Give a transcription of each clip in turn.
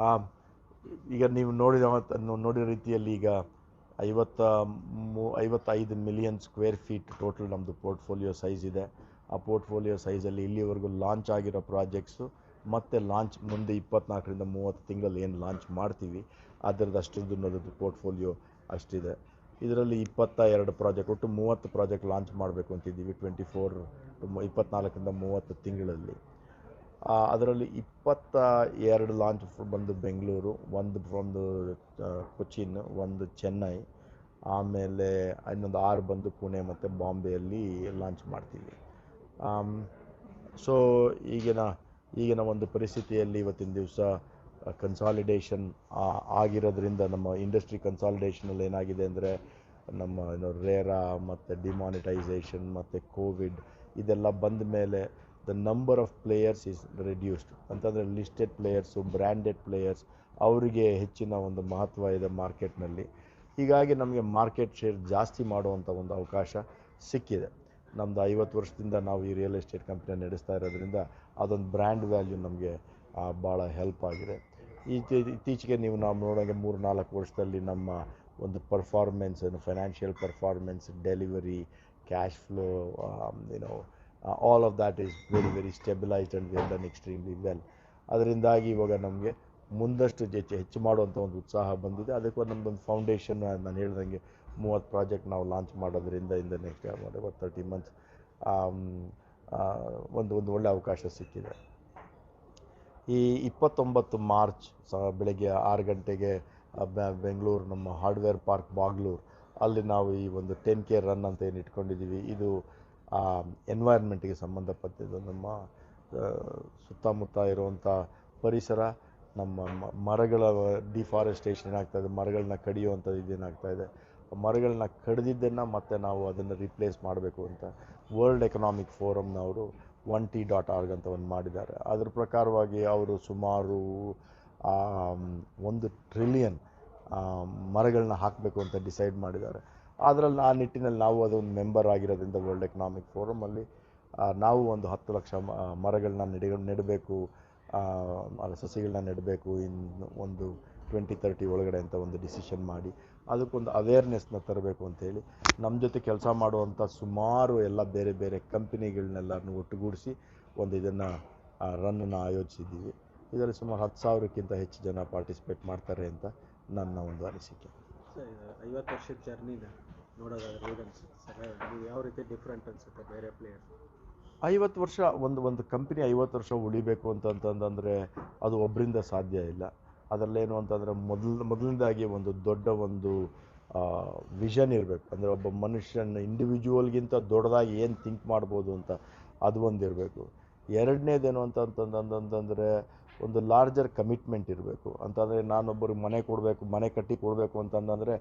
ಆ, ಈಗ ನೀವು ನೋಡಿದ ರೀತಿಯಲ್ಲಿ ಈಗ 55 ಮಿಲಿಯನ್ ಸ್ಕ್ವೇರ್ ಫೀಟ್ ಟೋಟಲ್ ನಮ್ಮದು ಪೋರ್ಟ್ಫೋಲಿಯೋ ಸೈಜ್ ಇದೆ. ಆ ಪೋರ್ಟ್ಫೋಲಿಯೋ ಸೈಜಲ್ಲಿ ಇಲ್ಲಿವರೆಗೂ ಲಾಂಚ್ ಆಗಿರೋ ಪ್ರಾಜೆಕ್ಟ್ಸು ಮತ್ತು ಲಾಂಚ್ ಮುಂದೆ 24ರಿಂದ 30 ತಿಂಗಳಲ್ಲಿ ಏನು ಲಾಂಚ್ ಮಾಡ್ತೀವಿ ಅದರದ್ದು ಅಷ್ಟರದ್ದು ಪೋರ್ಟ್ಫೋಲಿಯೋ ಅಷ್ಟಿದೆ. ಇದರಲ್ಲಿ 22 ಪ್ರಾಜೆಕ್ಟ್, ಒಟ್ಟು 30 ಪ್ರಾಜೆಕ್ಟ್ ಲಾಂಚ್ ಮಾಡಬೇಕು ಅಂತಿದ್ದೀವಿ 24ರಿಂದ 30 ತಿಂಗಳಲ್ಲಿ. ಅದರಲ್ಲಿ 22 ಲಾಂಚ್ ಬಂದು ಬೆಂಗಳೂರು, ಒಂದು ಕೊಚ್ಚಿನ್, ಒಂದು ಚೆನ್ನೈ, ಆಮೇಲೆ ಇನ್ನೊಂದು 6 ಬಂದು ಪುಣೆ ಮತ್ತು ಬಾಂಬೆಯಲ್ಲಿ ಲಾಂಚ್ ಮಾಡ್ತೀವಿ. ಸೊ ಈಗಿನ ಒಂದು ಪರಿಸ್ಥಿತಿಯಲ್ಲಿ ಇವತ್ತಿನ ದಿವಸ ಕನ್ಸಾಲಿಡೇಷನ್ ಆಗಿರೋದ್ರಿಂದ ನಮ್ಮ ಇಂಡಸ್ಟ್ರಿ ಕನ್ಸಾಲಿಡೇಷನಲ್ಲಿ ಏನಾಗಿದೆ ಅಂದರೆ ನಮ್ಮ ರೇರಾ ಮತ್ತು ಡಿಮಾನಿಟೈಸೇಷನ್ ಮತ್ತು ಕೋವಿಡ್ ಇದೆಲ್ಲ ಬಂದ ಮೇಲೆ the number of players is reduced. ಅಂತಂದರೆ ಲಿಸ್ಟೆಡ್ ಪ್ಲೇಯರ್ಸು, ಬ್ರ್ಯಾಂಡೆಡ್ ಪ್ಲೇಯರ್ಸ್, ಅವರಿಗೆ ಹೆಚ್ಚಿನ ಒಂದು ಮಹತ್ವ ಇದೆ ಮಾರ್ಕೆಟ್ನಲ್ಲಿ. ಹೀಗಾಗಿ ನಮಗೆ ಮಾರ್ಕೆಟ್ ಶೇರ್ ಜಾಸ್ತಿ ಮಾಡುವಂಥ ಒಂದು ಅವಕಾಶ ಸಿಕ್ಕಿದೆ. ನಮ್ಮದು 50 ವರ್ಷದಿಂದ ನಾವು ಈ ರಿಯಲ್ ಎಸ್ಟೇಟ್ ಕಂಪ್ನಿ ನಡೆಸ್ತಾ ಇರೋದ್ರಿಂದ ಅದೊಂದು ಬ್ರ್ಯಾಂಡ್ ವ್ಯಾಲ್ಯೂ ನಮಗೆ ಭಾಳ ಹೆಲ್ಪ್ ಆಗಿದೆ. ಇತ್ತೀಚೆಗೆ ನಾವು ನೋಡೋಂಗೆ 3-4 ವರ್ಷದಲ್ಲಿ ನಮ್ಮ ಒಂದು performance, financial performance, delivery, cash flow, all of that is very very stabilised and we have done extremely well. ಅದರಿಂದಾಗಿ ಇವಾಗ ನಮಗೆ ಮುಂದಷ್ಟು ಹೆಚ್ಚು ಮಾಡುವಂಥ ಒಂದು ಉತ್ಸಾಹ ಬಂದಿದೆ. ಅದಕ್ಕೆ ನಮ್ಮದೊಂದು ಫೌಂಡೇಶನ್, ನಾನು ಹೇಳ್ದಂಗೆ 30 ಪ್ರಾಜೆಕ್ಟ್ ನಾವು ಲಾಂಚ್ ಮಾಡೋದ್ರಿಂದ ನೆಕ್ಸ್ಟ್ 30 ಮಂತ್ಸ್ ಒಂದು ಒಳ್ಳೆ ಅವಕಾಶ ಸಿಕ್ಕಿದೆ. ಈ 29 ಮಾರ್ಚ್ ಬೆಳಗ್ಗೆ 6 ಗಂಟೆಗೆ ಬೆಂಗಳೂರು ನಮ್ಮ ಹಾರ್ಡ್ವೇರ್ ಪಾರ್ಕ್ ಬಾಗ್ಲೂರು ಅಲ್ಲಿ ನಾವು ಈ ಒಂದು 10K ರನ್ ಅಂತ ಏನು ಇಟ್ಕೊಂಡಿದ್ದೀವಿ. ಇದು ಎನ್ವೈರ್ಮೆಂಟ್ಗೆ ಸಂಬಂಧಪಟ್ಟಿದ್ದು. ನಮ್ಮ ಸುತ್ತಮುತ್ತ ಇರುವಂಥ ಪರಿಸರ, ನಮ್ಮ ಮರಗಳ ಡಿಫಾರೆಸ್ಟೇಷನ್ ಏನಾಗ್ತಾಯಿದೆ, ಮರಗಳನ್ನ ಕಡಿಯುವಂಥದ್ದು ಇದೇನಾಗ್ತಾಯಿದೆ, ಮರಗಳನ್ನ ಕಡಿದಿದ್ದನ್ನು ಮತ್ತೆ ನಾವು ಅದನ್ನು ರಿಪ್ಲೇಸ್ ಮಾಡಬೇಕು ಅಂತ ವರ್ಲ್ಡ್ ಎಕನಾಮಿಕ್ ಫೋರಮ್ನವರು 1T.org ಅಂತ ಒಂದು ಮಾಡಿದ್ದಾರೆ. ಅದ್ರ ಪ್ರಕಾರವಾಗಿ ಅವರು ಸುಮಾರು 1 ಟ್ರಿಲಿಯನ್ ಮರಗಳನ್ನ ಹಾಕಬೇಕು ಅಂತ ಡಿಸೈಡ್ ಮಾಡಿದ್ದಾರೆ. ಅದರಲ್ಲಿ ಆ ನಿಟ್ಟಿನಲ್ಲಿ ನಾವು ಅದೊಂದು ಮೆಂಬರ್ ಆಗಿರೋದ್ರಿಂದ ವರ್ಲ್ಡ್ ಎಕನಾಮಿಕ್ ಫೋರಮಲ್ಲಿ ನಾವು ಒಂದು 10 ಲಕ್ಷ ಮರಗಳನ್ನ ನೆಡಬೇಕು, ಸಸಿಗಳನ್ನ ನೆಡಬೇಕು ಒಂದು 2030 ಒಳಗಡೆ ಅಂತ ಒಂದು ಡಿಸಿಷನ್ ಮಾಡಿ ಅದಕ್ಕೊಂದು ಅವೇರ್ನೆಸ್ನ ತರಬೇಕು ಅಂತೇಳಿ ನಮ್ಮ ಜೊತೆ ಕೆಲಸ ಮಾಡುವಂಥ ಸುಮಾರು ಎಲ್ಲ ಬೇರೆ ಬೇರೆ ಕಂಪನಿಗಳನ್ನೆಲ್ಲರನ್ನು ಒಟ್ಟುಗೂಡಿಸಿ ಒಂದು ಇದನ್ನು ರನ್ನನ್ನು ಆಯೋಜಿಸಿದ್ದೀವಿ. ಇದರಲ್ಲಿ ಸುಮಾರು 10,000ಕ್ಕಿಂತ ಹೆಚ್ಚು ಜನ ಪಾರ್ಟಿಸಿಪೇಟ್ ಮಾಡ್ತಾರೆ ಅಂತ ನನ್ನ ಒಂದು ಅನಿಸಿಕೆ. ಸರ್, 50 ವರ್ಷದ ಜರ್ನಿನ ನೋಡೋದಾದ್ರೆ ಹೇಗೆ ಅನಿಸುತ್ತೆ ಸರ್? ನೀವು ಯಾವ ರೀತಿ ಡಿಫ್ರೆಂಟ್ ಅನಿಸುತ್ತೆ ಬೇರೆ ಪ್ಲೇಯರ್? 50 ವರ್ಷ ಒಂದು ಕಂಪನಿ 50 ವರ್ಷ ಉಳಿಬೇಕು ಅಂತಂತಂದರೆ ಅದು ಒಬ್ಬರಿಂದ ಸಾಧ್ಯ ಇಲ್ಲ. ಅದರಲ್ಲೇನು ಅಂತಂದರೆ ಮೊದಲನೇದಾಗಿ ಒಂದು ದೊಡ್ಡ ಒಂದು ವಿಷನ್ ಇರಬೇಕು. ಅಂದರೆ ಒಬ್ಬ ಮನುಷ್ಯನ ಇಂಡಿವಿಜುವಲ್ಗಿಂತ ದೊಡ್ಡದಾಗಿ ಏನು ಥಿಂಕ್ ಮಾಡ್ಬೋದು ಅಂತ ಅದು ಒಂದು ಇರಬೇಕು. ಎರಡನೇದೇನು ಅಂತಂದರೆ ಒಂದು ಲಾರ್ಜರ್ ಕಮಿಟ್ಮೆಂಟ್ ಇರಬೇಕು. ಅಂತಂದರೆ ನಾನೊಬ್ಬರಿಗೆ ಮನೆ ಕಟ್ಟಿ ಕೊಡಬೇಕು ಅಂತಂದರೆ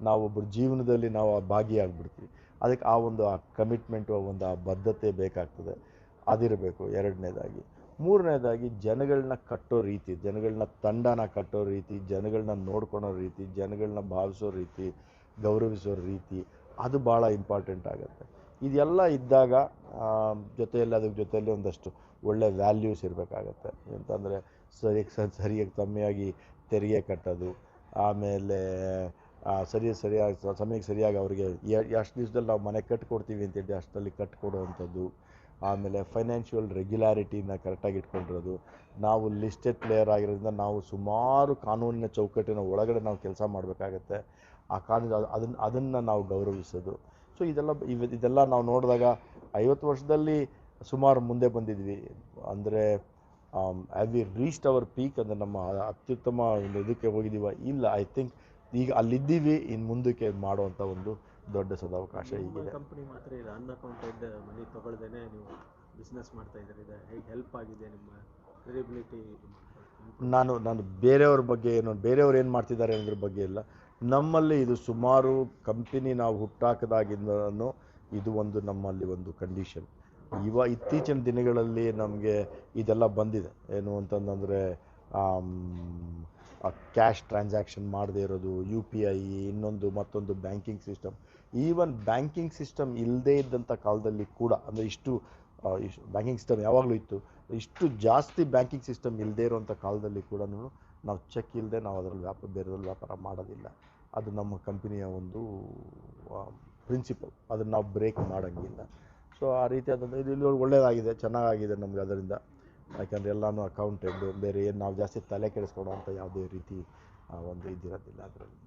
ನಾವೊಬ್ಬರ ಜೀವನದಲ್ಲಿ ನಾವು ಭಾಗಿಯಾಗ್ಬಿಡ್ತೀವಿ. ಅದಕ್ಕೆ ಆ ಕಮಿಟ್ಮೆಂಟು, ಆ ಬದ್ಧತೆ ಬೇಕಾಗ್ತದೆ, ಅದಿರಬೇಕು ಎರಡನೇದಾಗಿ. ಮೂರನೇದಾಗಿ ಜನಗಳನ್ನ ಕಟ್ಟೋ ರೀತಿ, ಜನಗಳನ್ನ ತಂಡನ ಕಟ್ಟೋ ರೀತಿ, ಜನಗಳನ್ನ ನೋಡ್ಕೊಳೋ ರೀತಿ, ಜನಗಳನ್ನ ಭಾವಿಸೋ ರೀತಿ, ಗೌರವಿಸೋ ರೀತಿ, ಅದು ಭಾಳ ಇಂಪಾರ್ಟೆಂಟ್ ಆಗುತ್ತೆ. ಇದೆಲ್ಲ ಇದ್ದಾಗ ಅದಕ್ಕೆ ಜೊತೆಯಲ್ಲಿ ಒಂದಷ್ಟು ಒಳ್ಳೆ ವ್ಯಾಲ್ಯೂಸ್ ಇರಬೇಕಾಗತ್ತೆ. ಅಂತಂದರೆ ಸರಿಯಾಗಿ ಸಮಯವಾಗಿ ತೆರಿಗೆ ಕಟ್ಟೋದು, ಆಮೇಲೆ ಸರಿಯಾಗಿ ಸಮಯಕ್ಕೆ ಸರಿಯಾಗಿ ಅವರಿಗೆ ಎಷ್ಟು ದಿವಸದಲ್ಲಿ ನಾವು ಮನೆ ಕಟ್ಟಿಕೊಡ್ತೀವಿ ಅಂತೇಳಿ ಅಷ್ಟರಲ್ಲಿ ಕಟ್ಟಿಕೊಡುವಂಥದ್ದು. ಆಮೇಲೆ ಫೈನಾನ್ಷಿಯಲ್ ರೆಗ್ಯುಲಾರಿಟಿನ ಕರೆಕ್ಟಾಗಿ ಇಟ್ಕೊಂಡಿರೋದು. ನಾವು ಲಿಸ್ಟೆಡ್ ಪ್ಲೇಯರ್ ಆಗಿರೋದ್ರಿಂದ ನಾವು ಸುಮಾರು ಕಾನೂನಿನ ಚೌಕಟ್ಟಿನ ಒಳಗಡೆ ನಾವು ಕೆಲಸ ಮಾಡಬೇಕಾಗತ್ತೆ. ಆ ಕಾನೂನು ಅದನ್ನು ನಾವು ಗೌರವಿಸೋದು. ಸೊ ಇದೆಲ್ಲ ನಾವು ನೋಡಿದಾಗ 50 ವರ್ಷದಲ್ಲಿ ಸುಮಾರು ಮುಂದೆ ಬಂದಿದ್ವಿ. ಅಂದರೆ have we reached our peak, ಅಂದರೆ ನಮ್ಮ ಅತ್ಯುತ್ತಮ ಇದಕ್ಕೆ ಹೋಗಿದ್ದೀವ? ಇಲ್ಲ. ಐ ಥಿಂಕ್ ಈಗ ಅಲ್ಲಿದ್ದೀವಿ. ಇನ್ನು ಮುಂದಕ್ಕೆ ಮಾಡುವಂಥ ಒಂದು ದೊಡ್ಡ ಸದಾವಕಾಶ ಈಗಿದೆ. ಕಂಪನಿ ಮಾತ್ರ ಇದೆ, ಅನ್ಅಕೌಂಟೆಡ್ ಮನಿ ತೊಗೊಳ್ದೇನೆ ನೀವು ಬಿಸ್ನೆಸ್ ಮಾಡ್ತಾ ಇದ್ದೀರಿ. ಇದು ಹೇಗೆ ಹೆಲ್ಪ್ ಆಗಿದೆ ನಿಮ್ಮ ಕ್ರೆಡಿಬಿಲಿಟಿ? ನಾನು ಬೇರೆಯವ್ರು ಏನು ಮಾಡ್ತಿದ್ದಾರೆ ಅನ್ನೋದ್ರ ಬಗ್ಗೆ ಇಲ್ಲ. ನಮ್ಮಲ್ಲಿ ಇದು ಸುಮಾರು ಕಂಪನಿ ನಾವು ಹುಟ್ಟಾಕದಾಗಿಂದನೂ ಇದು ನಮ್ಮಲ್ಲಿ ಒಂದು ಕಂಡೀಷನ್. ಇತ್ತೀಚಿನ ದಿನಗಳಲ್ಲಿ ನಮಗೆ ಇದೆಲ್ಲ ಬಂದಿದೆ. ಏನು ಅಂತಂದರೆ ಕ್ಯಾಶ್ ಟ್ರಾನ್ಸಾಕ್ಷನ್ ಮಾಡದೇ ಇರೋದು, UPI, ಮತ್ತೊಂದು banking system. Even banking system ಇಲ್ಲದೇ ಇದ್ದಂಥ ಕಾಲದಲ್ಲಿ ಕೂಡ, ಅಂದರೆ ಇಷ್ಟು ಬ್ಯಾಂಕಿಂಗ್ ಸಿಸ್ಟಮ್ ಯಾವಾಗಲೂ ಇತ್ತು, ಇಷ್ಟು ಜಾಸ್ತಿ ಬ್ಯಾಂಕಿಂಗ್ ಸಿಸ್ಟಮ್ ಇಲ್ಲದೇ ಇರುವಂಥ ಕಾಲದಲ್ಲಿ ಕೂಡ ನಾವು ಚೆಕ್ ಇಲ್ಲದೆ ನಾವು ಅದರಲ್ಲಿ ಬೇರೆದ್ರಲ್ಲಿ ವ್ಯಾಪಾರ ಮಾಡೋದಿಲ್ಲ. ಅದು ನಮ್ಮ ಕಂಪನಿಯ ಒಂದು ಪ್ರಿನ್ಸಿಪಲ್, ಅದನ್ನು ನಾವು ಬ್ರೇಕ್ ಮಾಡೋಂಗಿಲ್ಲ. ಸೊ ಆ ರೀತಿ ಅದನ್ನು ಇದು ಒಳ್ಳೆಯದಾಗಿದೆ, ಚೆನ್ನಾಗಿದೆ ನಮಗೆ ಅದರಿಂದ. ಯಾಕಂದರೆ ಎಲ್ಲನೂ ಅಕೌಂಟೆಡ್, ಬೇರೆ ಏನು ನಾವು ಜಾಸ್ತಿ ತಲೆ ಕೆಡಿಸ್ಕೊಡೋಂಥ ಯಾವುದೇ ರೀತಿ ಒಂದು ಇದಿರೋದಿಲ್ಲ ಅದರಲ್ಲಿ.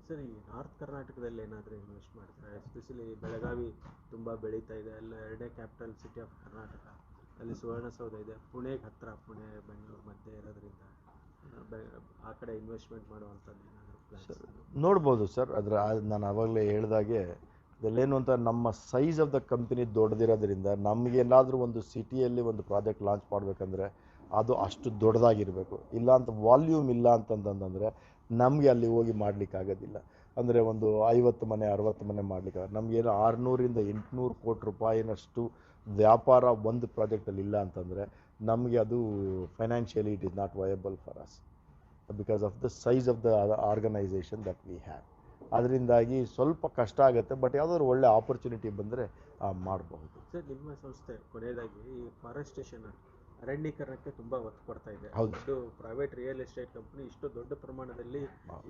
ಸರ್, ಈ ನಾರ್ತ್ ಕರ್ನಾಟಕದಲ್ಲಿ ಏನಾದರೂ ಇನ್ವೆಸ್ಟ್ ಮಾಡ್ತಾರೆ? ಎಸ್ಪೆಷಲಿ ಬೆಳಗಾವಿ ತುಂಬ ಬೆಳೀತಾ ಇದೆ, ಅಲ್ಲ ಎರಡನೇ ಕ್ಯಾಪಿಟಲ್ ಸಿಟಿ ಆಫ್ ಕರ್ನಾಟಕ, ಅಲ್ಲಿ ಸುವರ್ಣಸೌಧ ಇದೆ, ಪುಣೆಗೆ ಹತ್ತಿರ, ಪುಣೆ ಬೆಂಗಳೂರು ಮಧ್ಯೆ ಇರೋದ್ರಿಂದ ಆ ಕಡೆ ಇನ್ವೆಸ್ಟ್ಮೆಂಟ್ ಮಾಡುವಂಥದ್ದು ಏನಾದರೂ ಪ್ಲಾನ್ಸ್? ನೋಡ್ಬೋದು ಸರ್. ನಾನು ಆವಾಗಲೇ ಹೇಳಿದಾಗೆ ಅದರಲ್ಲೇನು ಅಂತ, ನಮ್ಮ ಸೈಜ್ ಆಫ್ ದ ಕಂಪನಿ ದೊಡ್ಡದಿರೋದ್ರಿಂದ ನಮಗೇನಾದರೂ ಒಂದು ಸಿಟಿಯಲ್ಲಿ ಒಂದು ಪ್ರಾಜೆಕ್ಟ್ ಲಾಂಚ್ ಮಾಡಬೇಕಂದ್ರೆ ಅದು ಅಷ್ಟು ದೊಡ್ಡದಾಗಿರಬೇಕು. ಇಲ್ಲ ಅಂತ ವಾಲ್ಯೂಮ್ ಇಲ್ಲ ಅಂತಂತಂದರೆ ನಮಗೆ ಅಲ್ಲಿ ಹೋಗಿ ಮಾಡಲಿಕ್ಕಾಗೋದಿಲ್ಲ. ಅಂದರೆ ಒಂದು 50 ಮನೆ 60 ಮನೆ ಮಾಡಲಿಕ್ಕಾಗ, ನಮಗೇನು 600 ಇಂದ 800 ಕೋಟಿ ರೂಪಾಯಿನಷ್ಟು ವ್ಯಾಪಾರ ಒಂದು ಪ್ರಾಜೆಕ್ಟಲ್ಲಿ ಇಲ್ಲ ಅಂತಂದರೆ ನಮಗೆ ಅದು financially it is not viable for us because of the size of the organisation that we have. ಅದರಿಂದಾಗಿ ಸ್ವಲ್ಪ ಕಷ್ಟ ಆಗುತ್ತೆ, ಬಟ್ ಯಾವುದಾದ್ರು ಒಳ್ಳೆ ಆಪರ್ಚುನಿಟಿ ಬಂದರೆ ಮಾಡಬಹುದು. ಸರ್, ನಿಮ್ಮ ಸಂಸ್ಥೆ ಕೊನೆಯದಾಗಿ ಈ ಫಾರೆಸ್ಟೇಷನ್ ಅರಣ್ಯೀಕರಣಕ್ಕೆ ತುಂಬ ಒತ್ತು ಕೊಡ್ತಾ ಇದೆ. ಹೌದು. ಇದು ಪ್ರೈವೇಟ್ ರಿಯಲ್ ಎಸ್ಟೇಟ್ ಕಂಪ್ನಿ ಇಷ್ಟು ದೊಡ್ಡ ಪ್ರಮಾಣದಲ್ಲಿ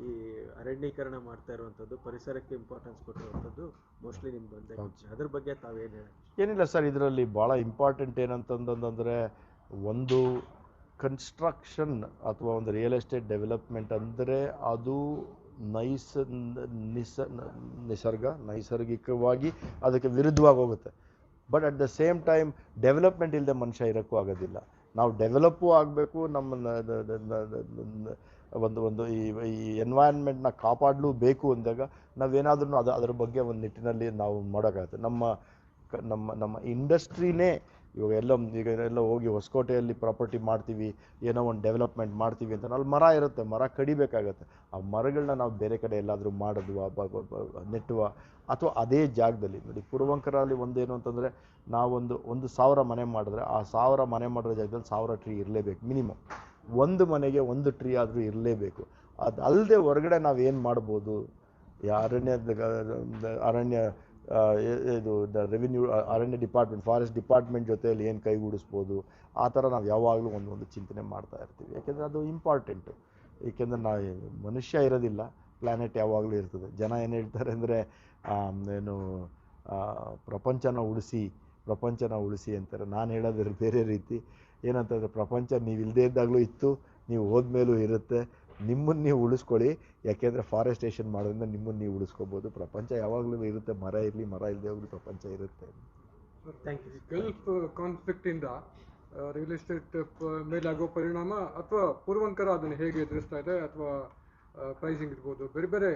ಈ ಅರಣ್ಯೀಕರಣ ಮಾಡ್ತಾ ಇರುವಂಥದ್ದು, ಪರಿಸರಕ್ಕೆ ಇಂಪಾರ್ಟೆನ್ಸ್ ಕೊಟ್ಟಿರುವಂಥದ್ದು ಮೋಸ್ಟ್ಲಿ ನಿಮ್ಗೆ ಒಂದೇ. ಅದ್ರ ಬಗ್ಗೆ ತಾವೇನು ಹೇಳಿ? ಏನಿಲ್ಲ ಸರ್, ಇದರಲ್ಲಿ ಭಾಳ ಇಂಪಾರ್ಟೆಂಟ್ ಏನಂತಂದರೆ, ಒಂದು ಕನ್ಸ್ಟ್ರಕ್ಷನ್ ಅಥವಾ ಒಂದು ರಿಯಲ್ ಎಸ್ಟೇಟ್ ಡೆವಲಪ್ಮೆಂಟ್ ಅಂದರೆ ಅದು ನೈಸರ್ಗಿಕವಾಗಿ ಅದಕ್ಕೆ ವಿರುದ್ಧವಾಗಿ ಹೋಗುತ್ತೆ. But at the same time development ಇಲ್ಲದೆ ಮನುಷ್ಯ ಇರೋಕ್ಕೂ ಆಗೋದಿಲ್ಲ. ನಾವು ಡೆವಲಪ್ಪು ಆಗಬೇಕು, ನಮ್ಮ ಒಂದು ಈ ಎನ್ವೈರನ್ಮೆಂಟ್ನ ಕಾಪಾಡಲೂಬೇಕು ಅಂದಾಗ ನಾವೇನಾದ್ರೂ ಅದರ ಬಗ್ಗೆ ಒಂದು ನಿಟ್ಟಿನಲ್ಲಿ ನಾವು ಮಾಡೋಕ್ಕಾಗುತ್ತೆ. ನಮ್ಮ ಇಂಡಸ್ಟ್ರಿನೇ ಈಗ ಎಲ್ಲ ಹೋಗಿ ಹೊಸಕೋಟೆಯಲ್ಲಿ ಪ್ರಾಪರ್ಟಿ ಮಾಡ್ತೀವಿ, ಏನೋ ಒಂದು ಡೆವಲಪ್ಮೆಂಟ್ ಮಾಡ್ತೀವಿ ಅಂತ, ಅಲ್ಲಿ ಮರ ಇರುತ್ತೆ, ಮರ ಕಡಿಬೇಕಾಗತ್ತೆ. ಆ ಮರಗಳನ್ನ ನಾವು ಬೇರೆ ಕಡೆ ಎಲ್ಲಾದರೂ ಮಾಡೋದು, ನೆಟ್ಟುವ, ಅಥವಾ ಅದೇ ಜಾಗದಲ್ಲಿ ನೋಡಿ, ಪೂರ್ವಂಕರಲ್ಲಿ ಒಂದೇನು ಅಂತಂದರೆ, ನಾವೊಂದು 1000 ಮನೆ ಮಾಡಿದ್ರೆ ಆ 1000 ಮನೆ ಮಾಡಿರೋ ಜಾಗದಲ್ಲಿ 1000 ಟ್ರೀ ಇರಲೇಬೇಕು ಮಿನಿಮಮ್. ಒಂದು ಮನೆಗೆ 1 ಟ್ರೀ ಆದರೂ ಇರಲೇಬೇಕು. ಅದು ಅಲ್ಲದೆ ಹೊರಗಡೆ ನಾವೇನು ಮಾಡ್ಬೋದು, ಅರಣ್ಯ ಇದು ರೆವಿನ್ಯೂ, ಅರಣ್ಯ ಡಿಪಾರ್ಟ್ಮೆಂಟ್, ಫಾರೆಸ್ಟ್ ಡಿಪಾರ್ಟ್ಮೆಂಟ್ ಜೊತೆಯಲ್ಲಿ ಏನು ಕೈಗೂಡಿಸ್ಬೋದು, ಆ ಥರ ನಾವು ಯಾವಾಗಲೂ ಒಂದು ಚಿಂತನೆ ಮಾಡ್ತಾ ಇರ್ತೀವಿ. ಯಾಕೆಂದರೆ ಅದು ಇಂಪಾರ್ಟೆಂಟು. ಏಕೆಂದರೆ ಮನುಷ್ಯ ಇರೋದಿಲ್ಲ, ಪ್ಲ್ಯಾನೆಟ್ ಯಾವಾಗಲೂ ಇರ್ತದೆ. ಜನ ಏನು ಹೇಳ್ತಾರೆ ಅಂದರೆ, ಏನು ಪ್ರಪಂಚನ ಉಳಿಸಿ ಅಂತಾರೆ. ನಾನು ಹೇಳೋದ್ರ ಬೇರೆ ರೀತಿ. ಏನಂತಂದರೆ, ಪ್ರಪಂಚ ನೀವು ಇಲ್ಲದೇ ಇದ್ದಾಗಲೂ ಇತ್ತು, ನೀವು ಹೋದ್ಮೇಲೂ ಇರುತ್ತೆ. ನಿಮ್ಮನ್ನು ನೀವು ಉಳಿಸ್ಕೊಳ್ಳಿ, ಯಾಕೆಂದರೆ ಫಾರೆಸ್ಟೇಷನ್ ಮಾಡೋದ್ರಿಂದ ನಿಮ್ಮನ್ನು ನೀವು ಉಳಿಸ್ಕೋಬೋದು. ಪ್ರಪಂಚ ಯಾವಾಗಲೂ ಇರುತ್ತೆ, ಮರ ಇರಲಿ ಮರ ಇಲ್ಲದೆ ಹೋಗಲಿ ಪ್ರಪಂಚ ಇರುತ್ತೆ. Thank you. ಗಲ್ಫ್ ಕಾನ್ಫ್ಲಿಕ್ಟಿಂದ ರಿಯಲ್ ಎಸ್ಟೇಟ್ ಮೇಲಾಗೋ ಪರಿಣಾಮ ಅಥವಾ ಪೂರ್ವಂಕರ ಅದನ್ನು ಹೇಗೆ ಎದುರಿಸ್ತಾ ಇದೆ, ಅಥವಾ ಪ್ರೈಸಿಂಗ್ ಇರ್ಬೋದು, ಬೇರೆ ಬೇರೆ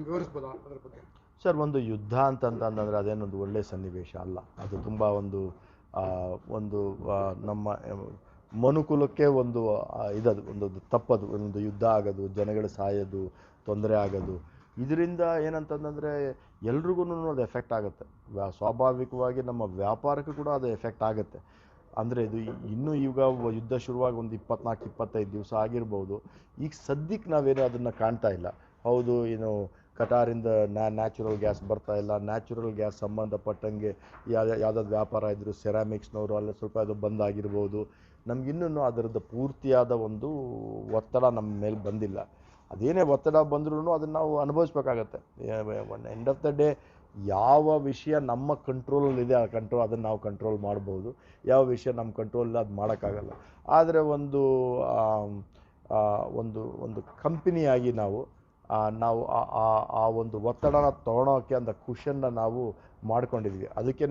ವಿವರಿಸ್ಬೋದಾ ಅದರ ಬಗ್ಗೆ? ಸರ್, ಒಂದು ಯುದ್ಧ ಅಂತಂದರೆ ಅದೇನೊಂದು ಒಳ್ಳೆಯ ಸನ್ನಿವೇಶ ಅಲ್ಲ. ಅದು ತುಂಬ ಒಂದು ನಮ್ಮ ಮನುಕುಲಕ್ಕೆ ಇದದು ಒಂದು ತಪ್ಪದು. ಒಂದು ಯುದ್ಧ ಆಗೋದು, ಜನಗಳು ಸಾಯೋದು, ತೊಂದರೆ ಆಗೋದು, ಇದರಿಂದ ಏನಂತಂದರೆ ಎಲ್ರಿಗೂ ಅದು ಎಫೆಕ್ಟ್ ಆಗುತ್ತೆ. ಸ್ವಾಭಾವಿಕವಾಗಿ ನಮ್ಮ ವ್ಯಾಪಾರಕ್ಕೂ ಕೂಡ ಅದು ಎಫೆಕ್ಟ್ ಆಗುತ್ತೆ. ಅಂದರೆ ಇದು ಇನ್ನೂ ಈಗ ಯುದ್ಧ ಶುರುವಾಗಿ ಒಂದು 24-25 ದಿವಸ ಆಗಿರ್ಬೋದು. ಈಗ ಸದ್ಯಕ್ಕೆ ನಾವೇನು ಅದನ್ನು ಕಾಣ್ತಾ ಇಲ್ಲ. ಹೌದು, ಕಟಾರಿಂದ ನ್ಯಾಚುರಲ್ ಗ್ಯಾಸ್ ಬರ್ತಾ ಇಲ್ಲ. ನ್ಯಾಚುರಲ್ ಗ್ಯಾಸ್ ಸಂಬಂಧಪಟ್ಟಂಗೆ ಯಾವುದಾದ್ರು ವ್ಯಾಪಾರ ಇದ್ದರೂ ಸೆರಾಮಿಕ್ಸ್ನವರು ಅಲ್ಲಿ ಸ್ವಲ್ಪ ಅದು ಬಂದಾಗಿರ್ಬೋದು. ನಮಗಿನ್ನೂ ಅದರದ್ದು ಪೂರ್ತಿಯಾದ ಒಂದು ಒತ್ತಡ ನಮ್ಮ ಮೇಲೆ ಬಂದಿಲ್ಲ. ಅದೇನೇ ಒತ್ತಡ ಬಂದ್ರೂ ಅದನ್ನು ನಾವು ಅನುಭವಿಸ್ಬೇಕಾಗತ್ತೆ. ಎಂಡ್ ಆಫ್ ದ ಡೇ ಯಾವ ವಿಷಯ ನಮ್ಮ ಕಂಟ್ರೋಲಲ್ಲಿದೆ ಅದನ್ನು ನಾವು ಕಂಟ್ರೋಲ್ ಮಾಡ್ಬೋದು. ಯಾವ ವಿಷಯ ನಮ್ಮ ಕಂಟ್ರೋಲ್ ಅದು ಮಾಡೋಕ್ಕಾಗಲ್ಲ. ಆದರೆ ಒಂದು ಕಂಪನಿಯಾಗಿ ನಾವು ಆ ಒಂದು ಒತ್ತಡನ ತೊಗೊಳೋಕ್ಕೆ ಅಂತ ಕುಷನ್ನ ನಾವು ಮಾಡ್ಕೊಂಡಿದ್ವಿ. ಅದಕ್ಕೆ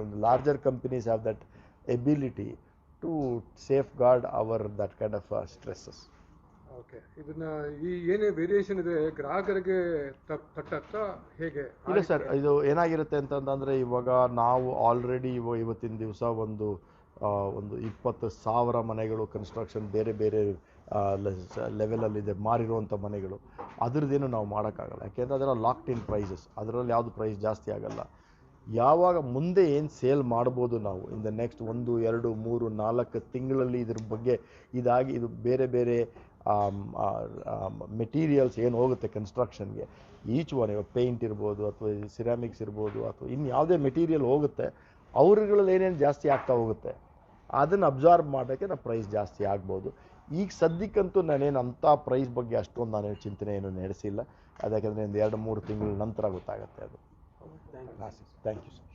ಒಂದು larger companies have that ability to safeguard that kind of stresses. Okay, ಇದನ್ನ ಏನೇ ವೇರಿಯೇಷನ್ ಇದೆ ಗ್ರಾಹಕರಿಗೆ ತಟ್ಟತ್ತಾ ಹೇಗೆ? ಇಲ್ಲ ಸರ್, ಇದು ಏನಾಗಿರುತ್ತೆ ಅಂತಂದರೆ, ಇವಾಗ ನಾವು ಆಲ್ರೆಡಿ ಇವತ್ತಿನ ದಿವಸ ಒಂದು 20,000 ಮನೆಗಳು ಕನ್ಸ್ಟ್ರಕ್ಷನ್ ಬೇರೆ ಬೇರೆ ಲೆವೆಲಲ್ಲಿದೆ, ಮಾರಿರುವಂಥ ಮನೆಗಳು. ಅದ್ರದ್ದೇನು ನಾವು ಮಾಡೋಕ್ಕಾಗಲ್ಲ, ಯಾಕೆಂದರೆ ಅದರ ಲಾಕ್ಡ್ ಇನ್ ಪ್ರೈಸಸ್, ಅದರಲ್ಲಿ ಯಾವುದು ಪ್ರೈಸ್ ಜಾಸ್ತಿ ಆಗಲ್ಲ. ಯಾವಾಗ ಮುಂದೆ ಏನು ಸೇಲ್ ಮಾಡ್ಬೋದು ನಾವು ಇನ್ ದ ನೆಕ್ಸ್ಟ್ 1, 2, 3, 4 ತಿಂಗಳಲ್ಲಿ ಇದ್ರ ಬಗ್ಗೆ ಇದು ಬೇರೆ ಬೇರೆ ಮೆಟೀರಿಯಲ್ಸ್ ಏನು ಹೋಗುತ್ತೆ ಕನ್ಸ್ಟ್ರಕ್ಷನ್ಗೆ, ಈಚ್ ಒನ್, ಪೇಂಟ್ ಇರ್ಬೋದು ಅಥವಾ ಸಿರಾಮಿಕ್ಸ್ ಇರ್ಬೋದು ಅಥವಾ ಇನ್ನು ಯಾವುದೇ ಮೆಟೀರಿಯಲ್ ಹೋಗುತ್ತೆ, ಅವ್ರುಗಳಲ್ಲಿ ಏನೇನು ಜಾಸ್ತಿ ಆಗ್ತಾ ಹೋಗುತ್ತೆ ಅದನ್ನು ಅಬ್ಸಾರ್ಬ್ ಮಾಡೋಕ್ಕೆ ನಾವು ಪ್ರೈಸ್ ಜಾಸ್ತಿ ಆಗ್ಬೋದು. ಈಗ ಸದ್ಯಕ್ಕಂತೂ ನಾನೇನು ಅಂಥ ಪ್ರೈಸ್ ಬಗ್ಗೆ ಅಷ್ಟೊಂದು ನಾನೇನು ಚಿಂತನೆ ಏನು ನಡೆಸಿಲ್ಲ. ಅದಕ್ಕೆ ಒಂದು 2-3 ತಿಂಗಳ ನಂತರ ಗೊತ್ತಾಗುತ್ತೆ ಅದು. Thank you. Thank you sir.